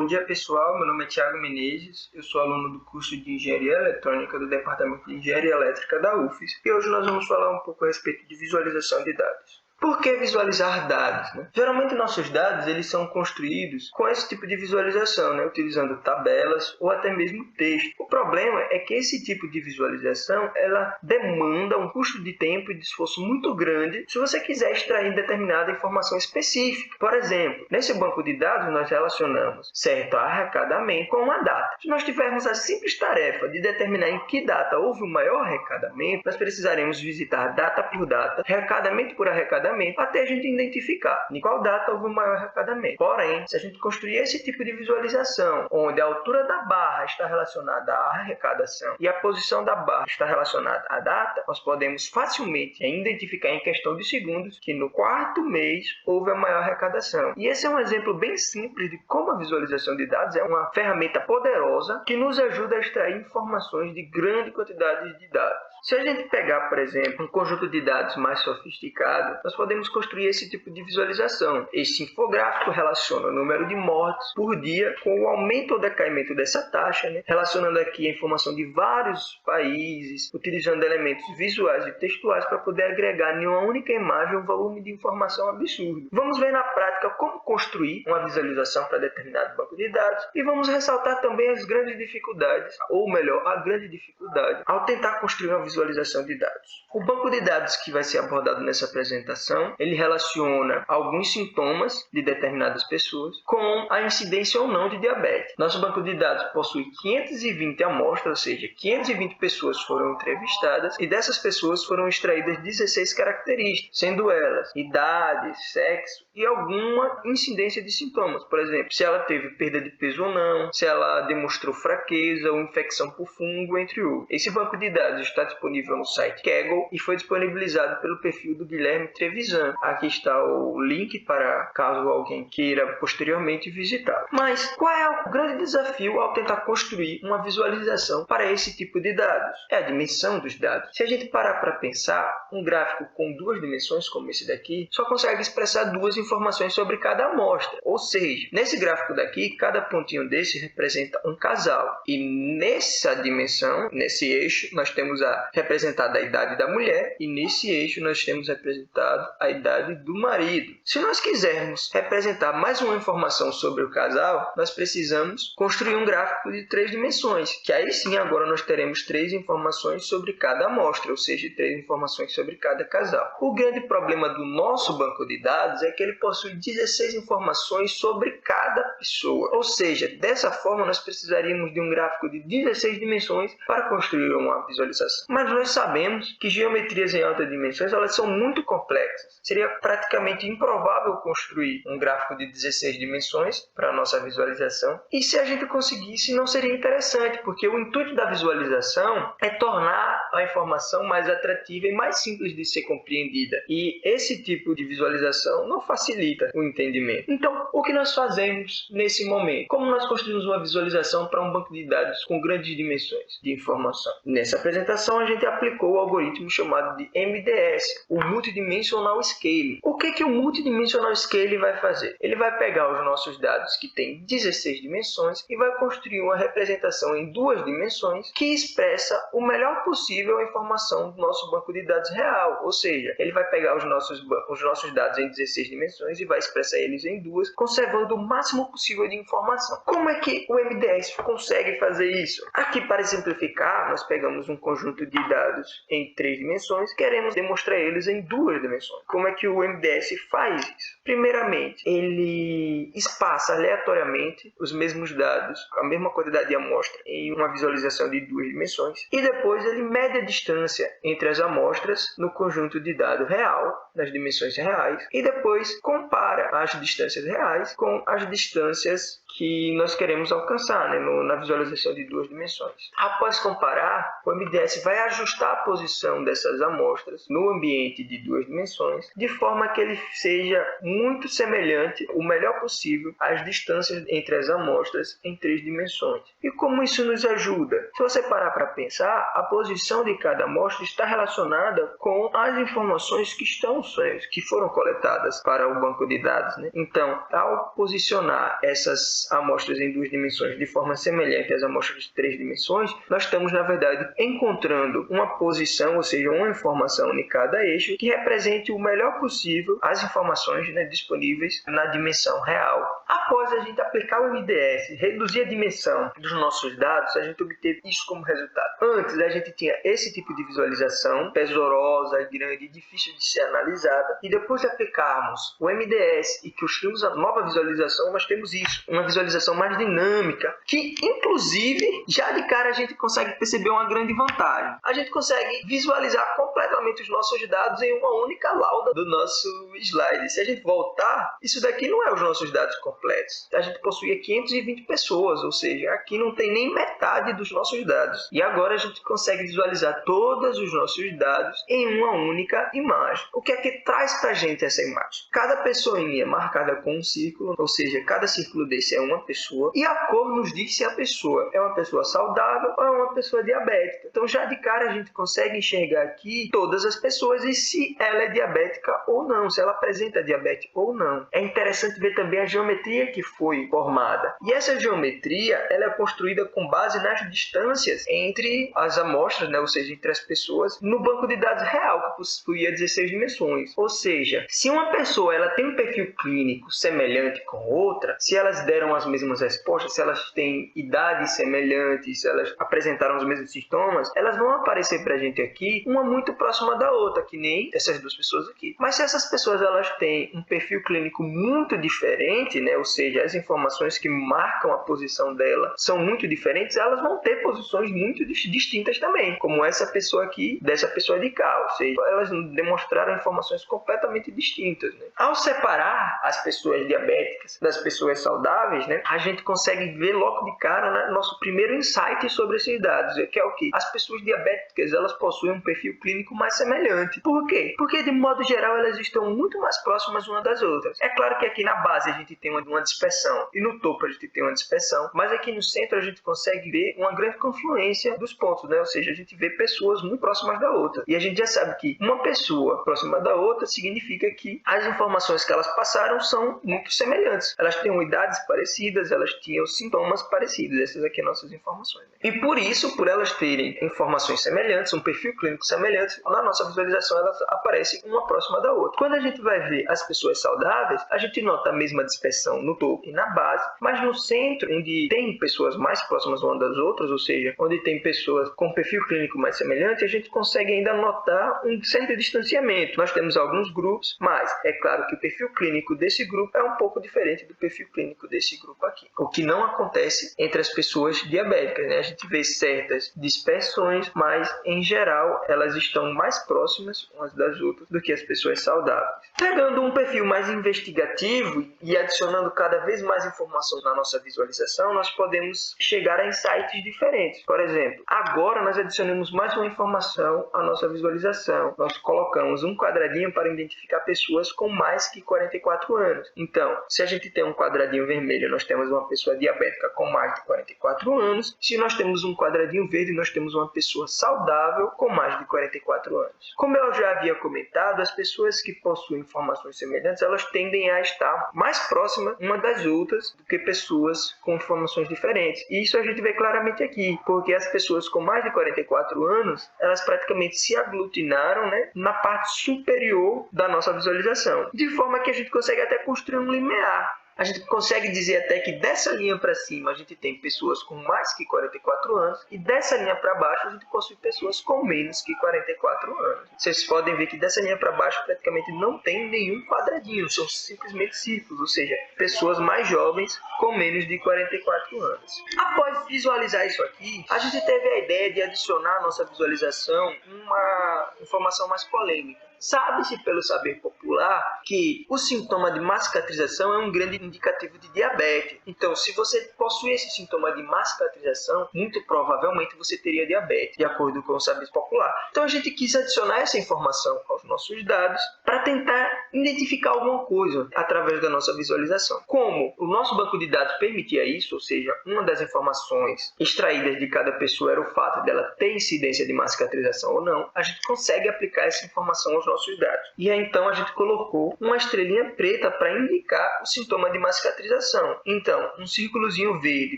Bom dia, pessoal. Meu nome é Thiago Menezes. Eu sou aluno do curso de Engenharia Eletrônica do Departamento de Engenharia Elétrica da UFES. E hoje nós vamos falar um pouco a respeito de visualização de dados. Por que visualizar dados? Geralmente nossos dados eles são construídos com esse tipo de visualização, utilizando tabelas ou até mesmo texto. O problema é que esse tipo de visualização ela demanda um custo de tempo e de esforço muito grande se você quiser extrair determinada informação específica. Por exemplo, nesse banco de dados nós relacionamos certo arrecadamento com uma data. Se nós tivermos a simples tarefa de determinar em que data houve o maior arrecadamento, nós precisaremos visitar data por data, arrecadamento por arrecadamento, até a gente identificar em qual data houve o maior arrecadamento. Porém, se a gente construir esse tipo de visualização, onde a altura da barra está relacionada à arrecadação e a posição da barra está relacionada à data, nós podemos facilmente identificar em questão de segundos que no quarto mês houve a maior arrecadação. E esse é um exemplo bem simples de como a visualização de dados é uma ferramenta poderosa que nos ajuda a extrair informações de grande quantidade de dados. Se a gente pegar, por exemplo, um conjunto de dados mais sofisticado, nós podemos construir esse tipo de visualização. Esse infográfico relaciona o número de mortes por dia com o aumento ou decaimento dessa taxa, relacionando aqui a informação de vários países, utilizando elementos visuais e textuais para poder agregar em uma única imagem um volume de informação absurdo. Vamos ver na prática como construir uma visualização para determinado banco de dados e vamos ressaltar também as grandes dificuldades, ou melhor, a grande dificuldade ao tentar construir uma visualização de dados. O banco de dados que vai ser abordado nessa apresentação, ele relaciona alguns sintomas de determinadas pessoas com a incidência ou não de diabetes. Nosso banco de dados possui 520 amostras, ou seja, 520 pessoas foram entrevistadas e dessas pessoas foram extraídas 16 características, sendo elas idade, sexo e alguma incidência de sintomas. Por exemplo, se ela teve perda de peso ou não, se ela demonstrou fraqueza ou infecção por fungo, entre outros. Esse banco de dados está disponível no site Kaggle e foi disponibilizado pelo perfil do Guilherme Trevisan. Aqui está o link para caso alguém queira posteriormente visitar. Mas qual é o grande desafio ao tentar construir uma visualização para esse tipo de dados? É a dimensão dos dados. Se a gente parar para pensar, um gráfico com duas dimensões como esse daqui só consegue expressar duas informações sobre cada amostra. Ou seja, nesse gráfico daqui, cada pontinho desse representa um casal. E nessa dimensão, nesse eixo, nós temos representada a idade da mulher e nesse eixo nós temos representado a idade do marido. Se nós quisermos representar mais uma informação sobre o casal, nós precisamos construir um gráfico de 3 dimensões, que aí sim agora nós teremos 3 informações sobre cada amostra, ou seja, 3 informações sobre cada casal. O grande problema do nosso banco de dados é que ele possui 16 informações sobre cada pessoa, ou seja, dessa forma nós precisaríamos de um gráfico de 16 dimensões para construir uma visualização. Mas nós sabemos que geometrias em altas dimensões elas são muito complexas. Seria praticamente improvável construir um gráfico de 16 dimensões para a nossa visualização. E se a gente conseguisse, não seria interessante, porque o intuito da visualização é tornar a informação mais atrativa e mais simples de ser compreendida. E esse tipo de visualização não facilita o entendimento. Então, o que nós fazemos nesse momento? Como nós construímos uma visualização para um banco de dados com grandes dimensões de informação? Nessa apresentação, a gente aplicou o algoritmo chamado de MDS, o Multidimensional Scaling. O que o Multidimensional Scaling vai fazer? Ele vai pegar os nossos dados que têm 16 dimensões e vai construir uma representação em 2 dimensões que expressa o melhor possível a informação do nosso banco de dados real. Ou seja, ele vai pegar os nossos dados em 16 dimensões e vai expressar eles em 2, conservando o máximo possível de informação. Como é que o MDS consegue fazer isso? Aqui, para simplificar, nós pegamos um conjunto de dados em 3 dimensões, queremos demonstrar eles em 2 dimensões. Como é que o MDS faz isso? Primeiramente, ele espaça aleatoriamente os mesmos dados, a mesma quantidade de amostra, em uma visualização de 2 dimensões, e depois ele mede a distância entre as amostras no conjunto de dado real, nas dimensões reais, e depois compara as distâncias reais com as distâncias que nós queremos alcançar na visualização de 2 dimensões. Após comparar, o MDS vai ajustar a posição dessas amostras no ambiente de 2 dimensões, de forma que ele seja muito semelhante, o melhor possível, às distâncias entre as amostras em 3 dimensões. E como isso nos ajuda? Se você parar para pensar, a posição de cada amostra está relacionada com as informações que foram coletadas para o banco de dados, né? Então, ao posicionar essas amostras em 2 dimensões de forma semelhante às amostras de 3 dimensões, nós estamos, na verdade, encontrando uma posição, ou seja, uma informação em cada eixo que represente o melhor possível as informações, né, disponíveis na dimensão real. Após a gente aplicar o MDS, reduzir a dimensão dos nossos dados, a gente obteve isso como resultado. Antes, a gente tinha esse tipo de visualização, pesorosa, grande e difícil de ser analisada, e depois de aplicarmos o MDS e construímos a nova visualização, nós temos isso, uma visualização mais dinâmica, que inclusive já de cara a gente consegue perceber uma grande vantagem. A gente consegue visualizar completamente os nossos dados em uma única lauda do nosso slide. Se a gente voltar, isso daqui não é os nossos dados completos. A gente possuía 520 pessoas, ou seja, aqui não tem nem metade dos nossos dados. E agora a gente consegue visualizar todos os nossos dados em uma única imagem. O que é que traz para a gente essa imagem? Cada pessoinha marcada com um círculo, ou seja, cada círculo desse é uma pessoa, e a cor nos diz se a pessoa é uma pessoa saudável ou é uma pessoa diabética. Então já de cara a gente consegue enxergar aqui todas as pessoas e se ela é diabética ou não, se ela apresenta diabetes ou não. É interessante ver também a geometria que foi formada. E essa geometria ela é construída com base nas distâncias entre as amostras, né, ou seja, entre as pessoas, no banco de dados real, que possuía 16 dimensões. Ou seja, se uma pessoa ela tem um perfil clínico semelhante com outra, se elas deram as mesmas respostas, se elas têm idades semelhantes, se elas apresentaram os mesmos sintomas, elas vão aparecer para a gente aqui, uma muito próxima da outra, que nem essas duas pessoas aqui. Mas se essas pessoas elas têm um perfil clínico muito diferente, né, ou seja, as informações que marcam a posição dela são muito diferentes, elas vão ter posições muito distintas também, como essa pessoa aqui, dessa pessoa de cá, ou seja, elas demonstraram informações completamente distintas, né? Ao separar as pessoas diabéticas das pessoas saudáveis, né, a gente consegue ver logo de cara, né, nosso primeiro insight sobre esses dados, que é o que? As pessoas diabéticas elas possuem um perfil clínico mais semelhante. Por quê? Porque de modo geral elas estão muito mais próximas uma das outras. É claro que aqui na base a gente tem uma dispersão e no topo a gente tem uma dispersão, mas aqui no centro a gente consegue ver uma grande confluência dos pontos, né? Ou seja, a gente vê pessoas muito próximas da outra. E a gente já sabe que uma pessoa próxima da outra significa que as informações que elas passaram são muito semelhantes. Elas têm idades parecidas, elas tinham sintomas parecidos. Essas aqui são nossas informações, né? E por isso, por elas terem informações semelhantes, um perfil clínico semelhante, na nossa visualização elas aparecem uma próxima da outra. Quando a gente vai ver as pessoas saudáveis, a gente nota a mesma dispersão no topo e na base, mas no centro, onde tem pessoas mais próximas uma das outras, ou seja, onde tem pessoas com perfil clínico mais semelhante, a gente consegue ainda notar um certo distanciamento. Nós temos alguns grupos, mas é claro que o perfil clínico desse grupo é um pouco diferente do perfil clínico desse grupo aqui. O que não acontece entre as pessoas diabéticas, né? A gente vê certas dispersões, mas em geral elas estão mais próximas umas das outras do que as pessoas saudáveis. Pegando um perfil mais investigativo e adicionando cada vez mais informação na nossa visualização, nós podemos chegar a insights diferentes. Por exemplo, agora nós adicionamos mais uma informação à nossa visualização. Nós colocamos um quadradinho para identificar pessoas com mais que 44 anos. Então, se a gente tem um quadradinho vermelho, nós temos uma pessoa diabética com mais de 44 anos. Se nós temos um quadradinho verde, nós temos uma pessoa saudável com mais de 44 anos. Como eu já havia comentado, as pessoas que possuem informações semelhantes, elas tendem a estar mais próximas uma das outras do que pessoas com informações diferentes. E isso a gente vê claramente aqui, porque as pessoas com mais de 44 anos, elas praticamente se aglutinaram, né, na parte superior da nossa visualização, de forma que a gente consegue até construir um limiar. A gente consegue dizer até que dessa linha para cima a gente tem pessoas com mais que 44 anos e dessa linha para baixo a gente possui pessoas com menos que 44 anos. Vocês podem ver que dessa linha para baixo praticamente não tem nenhum quadradinho, são simplesmente círculos, ou seja, pessoas mais jovens com menos de 44 anos. Após visualizar isso aqui, a gente teve a ideia de adicionar à nossa visualização uma informação mais polêmica. Sabe-se pelo saber popular que o sintoma de má cicatrização é um grande indicativo de diabetes. Então, se você possui esse sintoma de má cicatrização, muito provavelmente você teria diabetes, de acordo com o saber popular. Então, a gente quis adicionar essa informação aos nossos dados para tentar identificar alguma coisa através da nossa visualização. Como o nosso banco de dados permitia isso, ou seja, uma das informações extraídas de cada pessoa era o fato dela ter incidência de má cicatrização ou não, a gente consegue aplicar essa informação aos nossos dados. E aí, então, a gente colocou uma estrelinha preta para indicar o sintoma de má cicatrização. Então, um círculozinho verde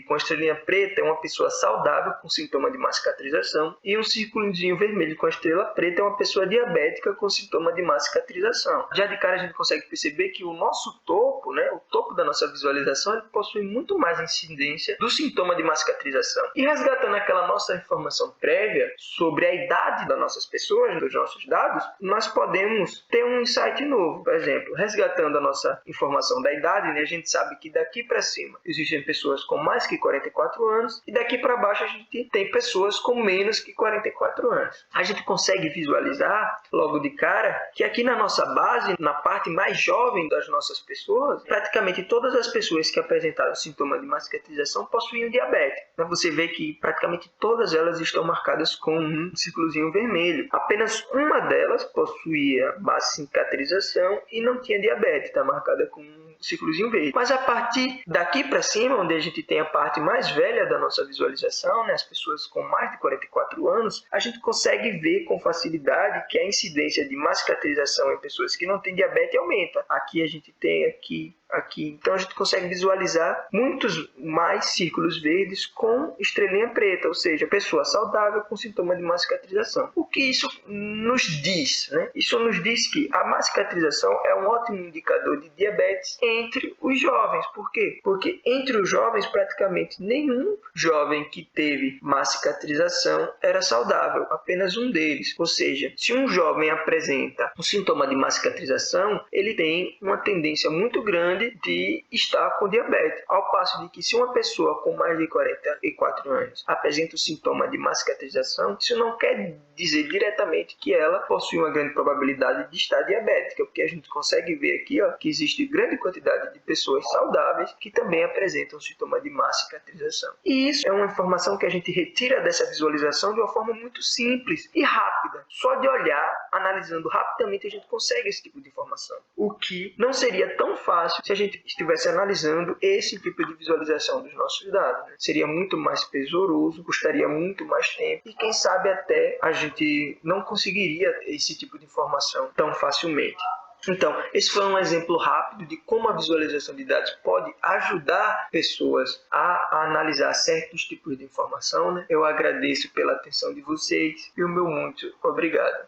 com a estrelinha preta é uma pessoa saudável com sintoma de má cicatrização, e um círculozinho vermelho com a estrela preta é uma pessoa diabética com sintoma de má cicatrização. Já de cara a gente consegue perceber que o nosso topo, o topo da nossa visualização, ele possui muito mais incidência do sintoma de má cicatrização. E resgatando aquela nossa informação prévia sobre a idade das nossas pessoas, dos nossos dados, nós podemos ter um insight novo. Por exemplo, resgatando a nossa informação da idade, a gente sabe que daqui para cima existem pessoas com mais que 44 anos e daqui para baixo a gente tem pessoas com menos que 44 anos. A gente consegue visualizar logo de cara que aqui na nossa base, na parte mais jovem das nossas pessoas, praticamente todas as pessoas que apresentaram sintoma de má cicatrização possuíam diabetes. Você vê que praticamente todas elas estão marcadas com um círculozinho vermelho. Apenas uma delas possuía má cicatrização e não tinha diabetes, está marcada com um círculozinho verde. Mas a partir daqui para cima, onde a gente tem a parte mais velha da nossa visualização, as pessoas com mais de 44 anos, a gente consegue ver com facilidade que a incidência de má cicatrização em pessoas que não têm diabetes aumenta. Aqui a gente tem, aqui. Então a gente consegue visualizar muitos mais círculos verdes com estrelinha preta, ou seja, pessoa saudável com sintoma de má cicatrização. O que isso nos diz? Isso nos diz que a má cicatrização é um ótimo indicador de diabetes entre os jovens. Por quê? Porque entre os jovens, praticamente nenhum jovem que teve má cicatrização era saudável, apenas um deles. Ou seja, se um jovem apresenta um sintoma de má cicatrização, ele tem uma tendência muito grande de estar com diabetes, ao passo de que se uma pessoa com mais de 44 anos apresenta o sintoma de má cicatrização, isso não quer dizer diretamente que ela possui uma grande probabilidade de estar diabética, porque a gente consegue ver aqui que existe grande quantidade de pessoas saudáveis que também apresentam sintoma de má cicatrização. E isso é uma informação que a gente retira dessa visualização de uma forma muito simples e rápida. Só de olhar, analisando rapidamente, a gente consegue esse tipo de informação. O que não seria tão fácil se a gente estivesse analisando esse tipo de visualização dos nossos dados. Seria muito mais pesoroso, custaria muito mais tempo e quem sabe até a gente não conseguiria esse tipo de informação tão facilmente. Então, esse foi um exemplo rápido de como a visualização de dados pode ajudar pessoas a analisar certos tipos de informação. Eu agradeço pela atenção de vocês e o meu muito obrigado.